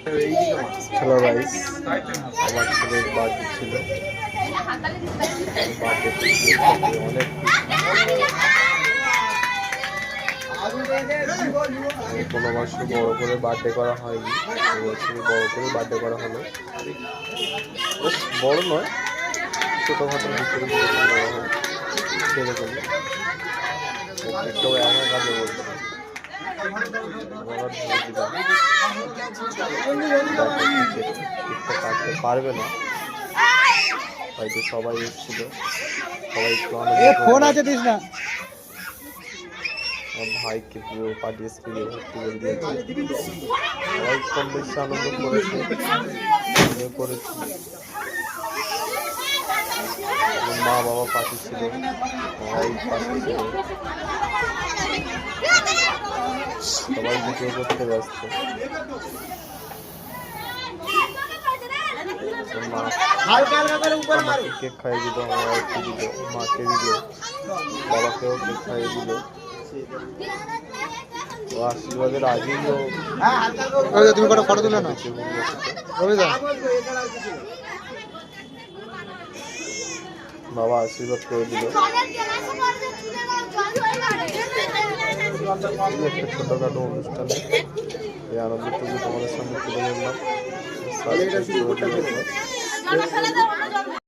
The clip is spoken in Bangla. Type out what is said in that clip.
হ্যালো গাইস, আমার ছেলের বার্থডে ছিল। বার্থডে অনেক কোনো বছর বড় করে বার্থডে করা হয়নি, এবছরই বড় করে বার্থডে করা হলো। বেশ বড় নয়, ছোটোখাটো ভিতরে করা হলো। ছেলে পেলে একটাও একা কাজে বলছে কাটতে পারবে না, হয়তো সবাই এসেছিল, সবাই একটু ফোন আছে দিস না। আমার ভাইকে পুরো পাঠিয়ে স্কুলে ভর্তি করে দিয়েছে। সবাই কম বেশি আনন্দ করেছে, করেছি। মা বাবা পাশে ছিল, ভাই পাশে ছিল, সবাই ভিডিও করতে ব্যস্ত। আমাকে কেক খাইয়ে দিল, আমার ওয়াইফকে দিল, মাকে দিল, বাবাকেও কেক খাইয়ে দিল। ও আশীর্বাদের আগেই তুমি কটা ফটো তুলে না বাবা আশীর্বাদ করে দিল। একটা ছোটখাটো অনুষ্ঠানে এই আনন্দটুকু তোমাদের সামনে তুলে ধরলাম।